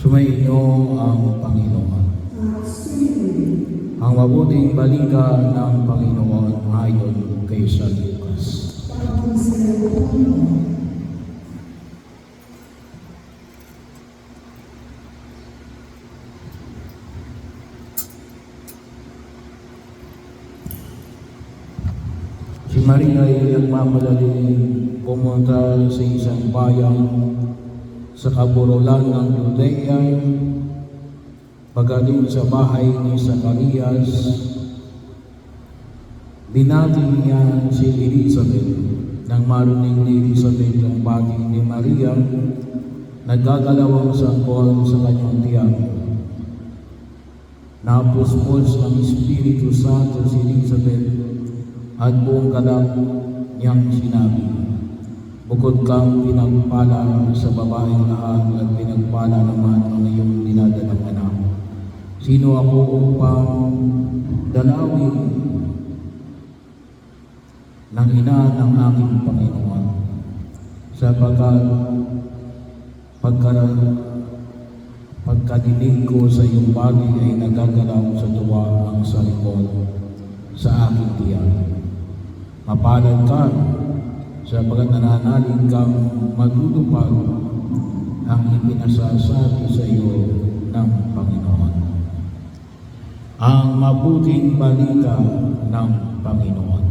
Sumainyo ang Panginoon. Ang mabuting balita ng Panginoon ayon kay San Lucas. Si Maria ay nagmamadali pumunta sa isang bayan sa kaburulan ng Judea, pagdating sa bahay ni Zacarias. Binati niya si Elizabeth. Nang marinig ni Elizabeth ang bati ni Maria, nagagalaw ang sanggol sa kanyang tiyan. Napuspos ng Espiritu Santo si Elizabeth at buong galak niyang sinabi, "Bukod kang pinagpala sa babaeng lahat at pinagpala naman ang iyong dinadalang anak. Sino ako upang dalawin ng ina ng aking Panginoon? Sapagkat pagkadinig ko sa iyong bagay ay nagagalaw sa tuwa ang salikod sa aking tiyan. Mapalad ka, sapagkat nananalig kang matutupad ang ipinasasabi sa iyo ng Panginoon." Ang mabuting balita ng Panginoon.